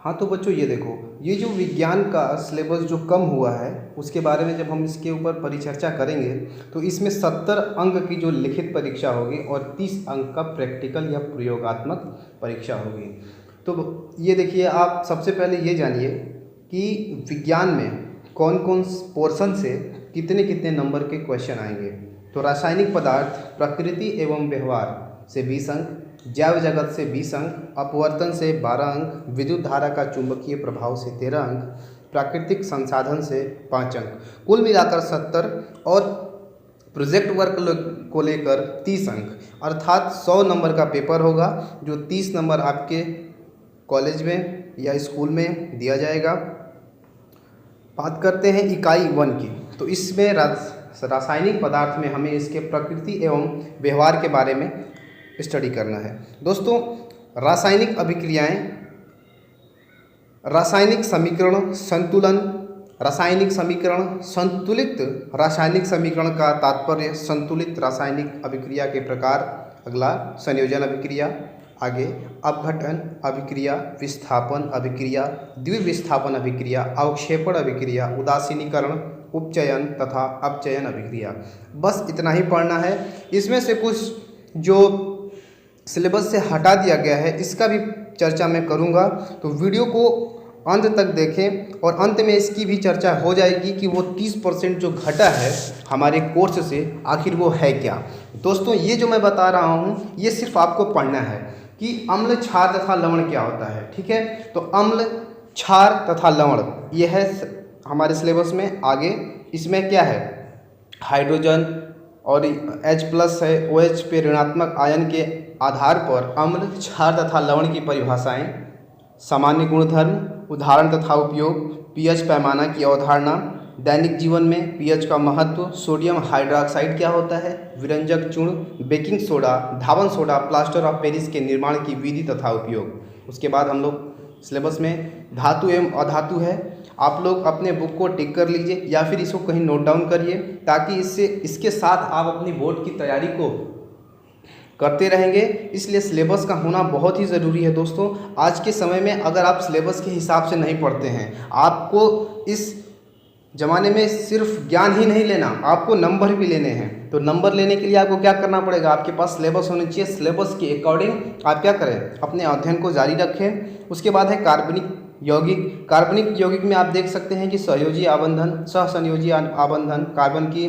हाँ तो बच्चों ये देखो, ये जो विज्ञान का सिलेबस जो कम हुआ है उसके बारे में जब हम इसके ऊपर परिचर्चा करेंगे तो इसमें 70 अंक की जो लिखित परीक्षा होगी और 30 अंक का प्रैक्टिकल या प्रयोगात्मक परीक्षा होगी। तो ये देखिए, आप सबसे पहले ये जानिए कि विज्ञान में कौन कौन पोर्शन से कितने कितने नंबर के क्वेश्चन आएंगे। तो रासायनिक पदार्थ, प्रकृति एवं व्यवहार से 20 अंक, जैव जगत से 20 अंक, अपवर्तन से 12 अंक, विद्युत धारा का चुंबकीय प्रभाव से 13 अंक, प्राकृतिक संसाधन से 5 अंक, कुल मिलाकर 70 और प्रोजेक्ट वर्क को लेकर 30 अंक, अर्थात 100 नंबर का पेपर होगा जो 30 नंबर आपके कॉलेज में या स्कूल में दिया जाएगा। बात करते हैं इकाई 1 की, तो इसमें रासायनिक पदार्थ में हमें इसके प्रकृति एवं व्यवहार के बारे में स्टडी करना है। दोस्तों, रासायनिक अभिक्रियाएं, रासायनिक समीकरण, संतुलन, रासायनिक समीकरण, संतुलित रासायनिक समीकरण का तात्पर्य, संतुलित रासायनिक अभिक्रिया के प्रकार, अगला संयोजन अभिक्रिया, आगे अपघटन अभिक्रिया, विस्थापन अभिक्रिया, द्विविस्थापन अभिक्रिया, अवक्षेपण अभिक्रिया, उदासीनीकरण, उपचयन तथा अपचयन अभिक्रिया। बस इतना ही पढ़ना है। इसमें से कुछ जो सिलेबस से हटा दिया गया है इसका भी चर्चा मैं करूंगा, तो वीडियो को अंत तक देखें और अंत में इसकी भी चर्चा हो जाएगी कि वो 30% जो घटा है हमारे कोर्स से आखिर वो है क्या। दोस्तों, ये जो मैं बता रहा हूँ ये सिर्फ आपको पढ़ना है कि अम्ल, क्षार तथा लवण क्या होता है। ठीक है, तो अम्ल, क्षार तथा लवण ये है हमारे सिलेबस में। आगे इसमें क्या है, हाइड्रोजन और H+ है, OH पे ऋणात्मक आयन के आधार पर अम्ल, क्षार तथा लवण की परिभाषाएं, सामान्य गुणधर्म, उदाहरण तथा उपयोग, pH पैमाना की अवधारणा, दैनिक जीवन में pH का महत्व, सोडियम हाइड्रोक्साइड क्या होता है, विरंजक चूर्ण, baking soda, Dhawan soda, plaster of Paris के निर्माण की विधि तथा उपयोग। उसके बाद हम लोग सिलेबस में धातु एवं अधातु है। आप लोग अपने बुक को टिक कर लीजिए या फिर इसको कहीं नोट डाउन करिए, ताकि इसके साथ आप अपनी बोर्ड की तैयारी को करते रहेंगे। इसलिए सिलेबस का होना बहुत ही ज़रूरी है। दोस्तों, आज के समय में अगर आप सिलेबस के हिसाब से नहीं पढ़ते हैं, आपको इस ज़माने में सिर्फ ज्ञान ही नहीं लेना, आपको नंबर भी लेने हैं। तो नंबर लेने के लिए आपको क्या करना पड़ेगा, आपके पास सिलेबस होना चाहिए। सिलेबस के अकॉर्डिंग आप क्या करें, अपने अध्ययन को जारी रखें। उसके बाद है कार्बनिक यौगिक। कार्बनिक यौगिक में आप देख सकते हैं कि सहयोजी आबंधन, सहसंयोजी आबंधन, कार्बन की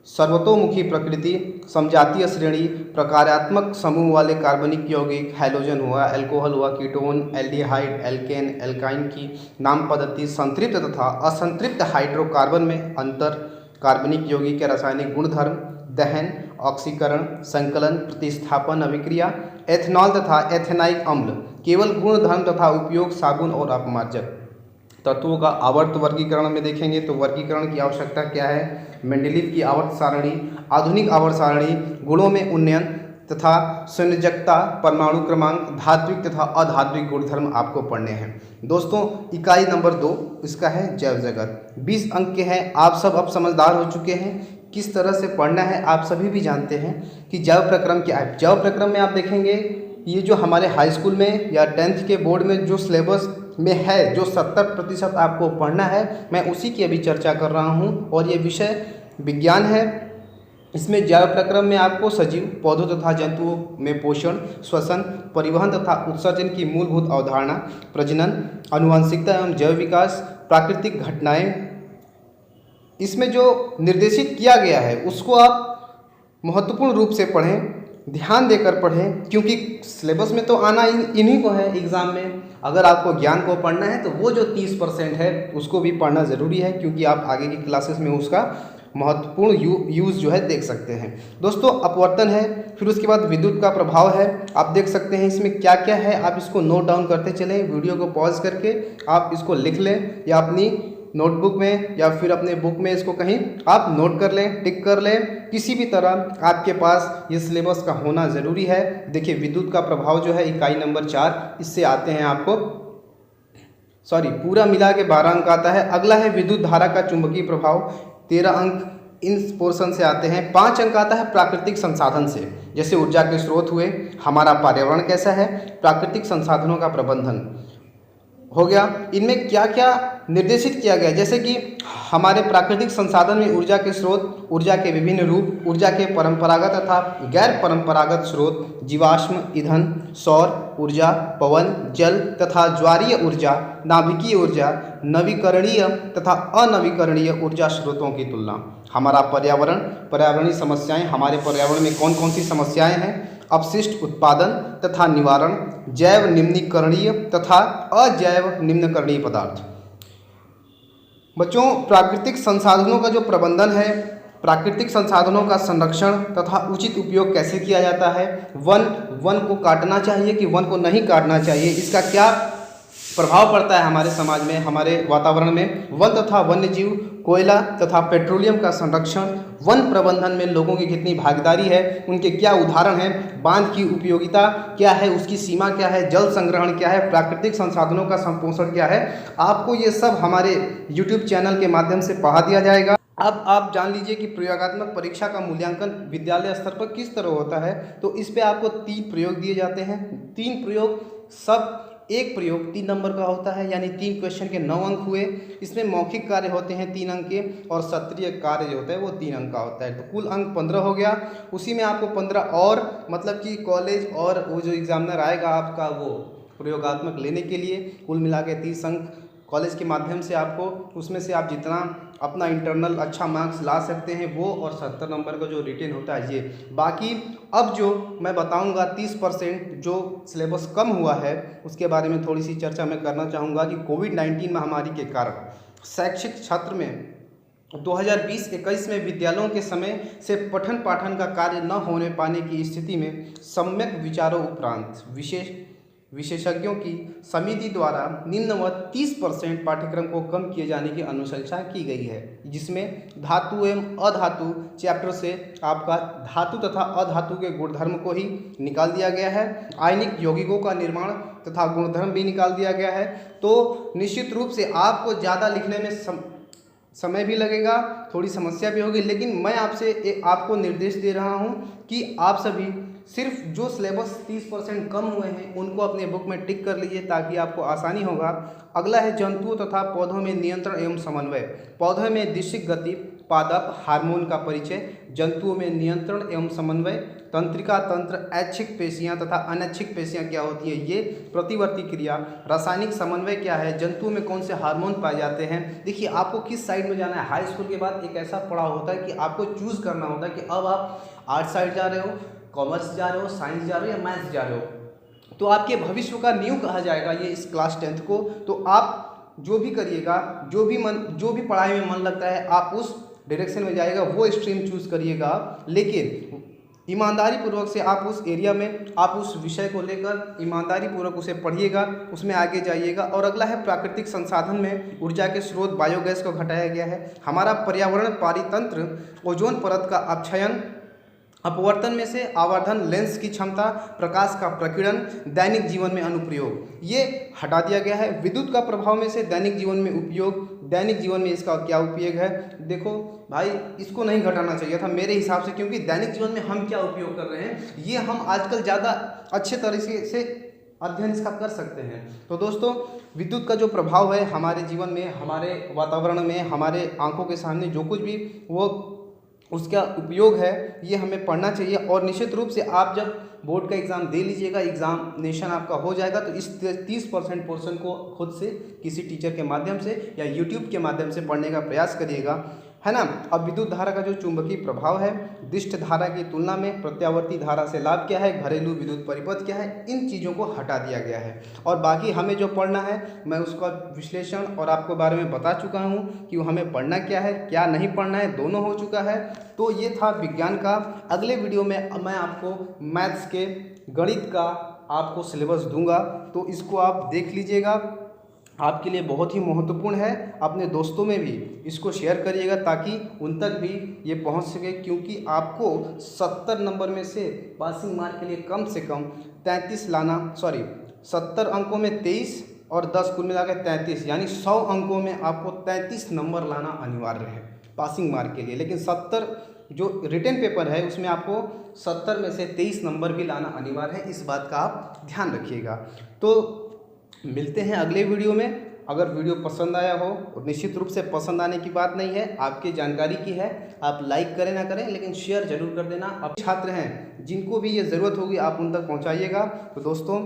सर्वतोमुखी प्रकृति, समजातीय श्रेणी, प्रकार्यात्मक समूह वाले कार्बनिक यौगिक, हैलोजन हुआ, अल्कोहल हुआ, कीटोन, एल्डिहाइड, एल्केन, एल्काइन की नाम पद्धति, संतृप्त तथा असंतृप्त हाइड्रोकार्बन में अंतर, कार्बनिक यौगिक के रासायनिक गुणधर्म, दहन, ऑक्सीकरण, संकलन, प्रतिस्थापन अभिक्रिया, एथेनॉल तथा एथेनाइक अम्ल, केवल गुणधर्म तथा उपयोग, साबुन और अपमार्जक। तत्वों का आवर्त वर्गीकरण में देखेंगे तो वर्गीकरण की आवश्यकता क्या है, मेंडेलीव की आवर्त सारणी, आधुनिक आवर्त सारणी, गुणों में उन्नयन तथा संयोजकता, परमाणु क्रमांक, धात्विक तथा अधात्विक गुणधर्म आपको पढ़ने हैं। दोस्तों, इकाई नंबर 2 इसका है जैव जगत, 20 अंक के हैं। आप सब अब समझदार हो चुके हैं किस तरह से पढ़ना है। आप सभी भी जानते हैं कि जैव प्रक्रम क्या है। जैव प्रक्रम में आप देखेंगे ये जो हमारे हाई स्कूल में या 10th के बोर्ड में जो सिलेबस में है, जो 70% आपको पढ़ना है, मैं उसी की अभी चर्चा कर रहा हूँ। और ये विषय विज्ञान है। इसमें जैव प्रक्रम में आपको सजीव, पौधों तथा जंतुओं में पोषण, श्वसन, परिवहन तथा उत्सर्जन की मूलभूत अवधारणा, प्रजनन, आनुवंशिकता एवं जैव विकास, प्राकृतिक घटनाएं, इसमें जो निर्देशित किया गया है उसको आप महत्वपूर्ण रूप से पढ़ें, ध्यान देकर पढ़ें, क्योंकि सिलेबस में तो आना इन्हीं को है एग्ज़ाम में। अगर आपको ज्ञान को पढ़ना है तो वो जो 30% है उसको भी पढ़ना ज़रूरी है, क्योंकि आप आगे की क्लासेस में उसका महत्वपूर्ण यूज़ जो है देख सकते हैं। दोस्तों, अपवर्तन है, फिर उसके बाद विद्युत का प्रभाव है। आप देख सकते हैं इसमें क्या क्या है, आप इसको नोट डाउन करते चलें। वीडियो को पॉज करके आप इसको लिख लें या अपनी नोटबुक में या फिर अपने बुक में इसको कहीं आप नोट कर लें, टिक कर लें। किसी भी तरह आपके पास ये सिलेबस का होना ज़रूरी है। देखिए, विद्युत का प्रभाव जो है इकाई नंबर 4, इससे आते हैं आपको पूरा मिला के 12 अंक आता है। अगला है विद्युत धारा का चुंबकीय प्रभाव, 13 अंक इन पोर्शन से आते हैं। 5 अंक आता है प्राकृतिक संसाधन से, जैसे ऊर्जा के स्रोत हुए, हमारा पर्यावरण कैसा है, प्राकृतिक संसाधनों का प्रबंधन। हो गया। इनमें क्या क्या निर्देशित किया गया, जैसे कि हमारे प्राकृतिक संसाधन में ऊर्जा के स्रोत, ऊर्जा के विभिन्न रूप, ऊर्जा के परंपरागत तथा गैर परंपरागत स्रोत, जीवाश्म ईंधन, सौर ऊर्जा, पवन, जल तथा ज्वारीय ऊर्जा, नाभिकीय ऊर्जा, नवीकरणीय तथा अनवीकरणीय ऊर्जा स्रोतों की तुलना। हमारा पर्यावरण, पर्यावरणीय समस्याएं, हमारे पर्यावरण में कौन कौन सी समस्याएं हैं, अपशिष्ट उत्पादन तथा निवारण, जैव निम्नीकरणीय तथा अजैव निम्नकरणीय पदार्थ। बच्चों, प्राकृतिक संसाधनों का जो प्रबंधन है, प्राकृतिक संसाधनों का संरक्षण तथा उचित उपयोग कैसे किया जाता है, वन को काटना चाहिए कि वन को नहीं काटना चाहिए, इसका क्या प्रभाव पड़ता है हमारे समाज में, हमारे वातावरण में, वन तथा वन्य जीव, कोयला तथा पेट्रोलियम का संरक्षण, वन प्रबंधन में लोगों की कितनी भागीदारी है, उनके क्या उदाहरण हैं, बांध की उपयोगिता क्या है, उसकी सीमा क्या है, जल संग्रहण क्या है, प्राकृतिक संसाधनों का संपोषण क्या है, आपको ये सब हमारे YouTube चैनल के माध्यम से पढ़ा दिया जाएगा। अब आप जान लीजिए कि प्रयोगात्मक परीक्षा का मूल्यांकन विद्यालय स्तर पर किस तरह होता है। तो इस पे आपको 3 प्रयोग दिए जाते हैं। 3 प्रयोग, सब एक प्रयोग 3 नंबर का होता है, यानी 3 क्वेश्चन के 9 अंक हुए। इसमें मौखिक कार्य होते हैं 3 अंक के, और सत्रीय कार्य जो होता है वो 3 अंक का होता है। तो कुल अंक 15 हो गया। उसी में आपको 15 और, मतलब कि कॉलेज और वो जो एग्जामिनर आएगा आपका वो प्रयोगात्मक लेने के लिए, कुल मिला के 30 अंक कॉलेज के माध्यम से आपको, उसमें से आप जितना अपना इंटरनल अच्छा मार्क्स ला सकते हैं वो, और 70 नंबर का जो रिटेन होता है ये। बाकी अब जो मैं बताऊंगा 30% जो सिलेबस कम हुआ है उसके बारे में थोड़ी सी चर्चा मैं करना चाहूँगा कि कोविड-19 महामारी के कारण शैक्षिक क्षेत्र में 2020-21 में विद्यालयों के समय से पठन पाठन का कार्य न होने पाने की स्थिति में सम्यक विचारों उपरांत विशेषज्ञों की समिति द्वारा निम्नवत 30% पाठ्यक्रम को कम किए जाने की अनुशंसा की गई है, जिसमें धातु एवं अधातु चैप्टर से आपका धातु तथा अधातु के गुणधर्म को ही निकाल दिया गया है। आयनिक यौगिकों का निर्माण तथा गुणधर्म भी निकाल दिया गया है। तो निश्चित रूप से आपको ज़्यादा लिखने में समय भी लगेगा, थोड़ी समस्या भी होगी, लेकिन मैं आपको निर्देश दे रहा हूं कि आप सभी सिर्फ जो सिलेबस 30% कम हुए हैं उनको अपने बुक में टिक कर लीजिए, ताकि आपको आसानी होगा। अगला है जंतुओं तथा पौधों में नियंत्रण एवं समन्वय। पौधों में दिशिक गति, पादप, हार्मोन का परिचय। जंतुओं में नियंत्रण एवं समन्वय, तंत्रिका तंत्र, ऐच्छिक पेशियां तथा अनैच्छिक पेशियां क्या होती है, ये प्रतिवर्ती क्रिया। रासायनिक समन्वय क्या है, जंतुओं में कौन से हार्मोन पाए जाते हैं। देखिए, आपको किस साइड में जाना है। हाई स्कूल के बाद एक ऐसा पड़ाव होता है कि आपको चूज़ करना होता है कि अब आप आर्ट साइड जा रहे हो, कॉमर्स जा रहे हो, साइंस जा रहे हो या मैथ्स जा रहे हो। तो आपके भविष्य का नींव कहा जाएगा ये इस क्लास 10th को। तो आप जो भी करिएगा, जो भी पढ़ाई में मन लगता है आप उस डायरेक्शन में जाइएगा, वो स्ट्रीम चूज करिएगा। लेकिन ईमानदारी पूर्वक से आप उस एरिया में, आप उस विषय को लेकर ईमानदारी पूर्वक उसे पढ़िएगा, उसमें आगे जाइएगा। और अगला है प्राकृतिक संसाधन में ऊर्जा के स्रोत, बायोगैस को घटाया गया है। हमारा पर्यावरण पारितंत्र, ओजोन परत का अपक्षयन, अपवर्तन में से आवर्धन, लेंस की क्षमता, प्रकाश का प्रकीर्णन, दैनिक जीवन में अनुप्रयोग, ये हटा दिया गया है। विद्युत का प्रभाव में से दैनिक जीवन में उपयोग, दैनिक जीवन में इसका क्या उपयोग है। देखो भाई, इसको नहीं घटाना चाहिए था मेरे हिसाब से, क्योंकि दैनिक जीवन में हम क्या उपयोग कर रहे हैं ये हम आजकल ज़्यादा अच्छे तरीके से अध्ययन इसका कर सकते हैं। तो दोस्तों, विद्युत का जो प्रभाव है हमारे जीवन में, हमारे वातावरण में, हमारे आंखों के सामने जो कुछ भी वो उसका उपयोग है, ये हमें पढ़ना चाहिए। और निश्चित रूप से आप जब बोर्ड का एग्ज़ाम दे लीजिएगा, एग्जामिनेशन आपका हो जाएगा, तो इस 30% पोर्शन को खुद से किसी टीचर के माध्यम से या YouTube के माध्यम से पढ़ने का प्रयास करिएगा, है ना। अब विद्युत धारा का जो चुंबकीय प्रभाव है, दिष्ट धारा की तुलना में प्रत्यावर्ती धारा से लाभ क्या है, घरेलू विद्युत परिपथ क्या है, इन चीज़ों को हटा दिया गया है। और बाकी हमें जो पढ़ना है मैं उसका विश्लेषण और आपको बारे में बता चुका हूँ कि हमें पढ़ना क्या है, क्या नहीं पढ़ना है, दोनों हो चुका है। तो ये था विज्ञान का। अगले वीडियो में मैं आपको मैथ्स के, गणित का आपको सिलेबस दूंगा, तो इसको आप देख लीजिएगा, आपके लिए बहुत ही महत्वपूर्ण है। अपने दोस्तों में भी इसको शेयर करिएगा ताकि उन तक भी ये पहुंच सके, क्योंकि आपको 70 नंबर में से पासिंग मार्क के लिए कम से कम 33 लाना, 70 अंकों में 23 और 10 कुल मिलाकर 33, यानी 100 अंकों में आपको 33 नंबर लाना अनिवार्य है पासिंग मार्क के लिए। लेकिन 70 जो रिटन पेपर है उसमें आपको 70 में से 23 नंबर भी लाना अनिवार्य है, इस बात का आप ध्यान रखिएगा। तो मिलते हैं अगले वीडियो में। अगर वीडियो पसंद आया हो, और निश्चित रूप से पसंद आने की बात नहीं है, आपकी जानकारी की है, आप लाइक करें ना करें लेकिन शेयर जरूर कर देना। अब छात्र हैं जिनको भी ये ज़रूरत होगी आप उन तक पहुंचाइएगा। तो दोस्तों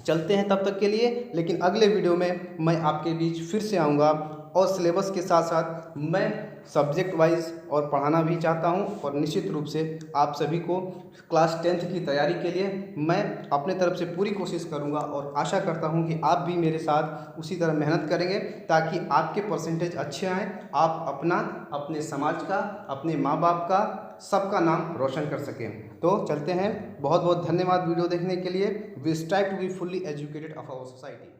चलते हैं तब तक के लिए, लेकिन अगले वीडियो में मैं आपके बीच फिर से आऊँगा और सिलेबस के साथ साथ मैं सब्जेक्ट वाइज और पढ़ाना भी चाहता हूं। और निश्चित रूप से आप सभी को क्लास 10th की तैयारी के लिए मैं अपने तरफ से पूरी कोशिश करूंगा, और आशा करता हूं कि आप भी मेरे साथ उसी तरह मेहनत करेंगे ताकि आपके परसेंटेज अच्छे आएँ, आप अपना, अपने समाज का, अपने माँ बाप का, सबका नाम रोशन कर सकें। तो चलते हैं। बहुत बहुत धन्यवाद वीडियो देखने के लिए। We strive to be fully educated of our society.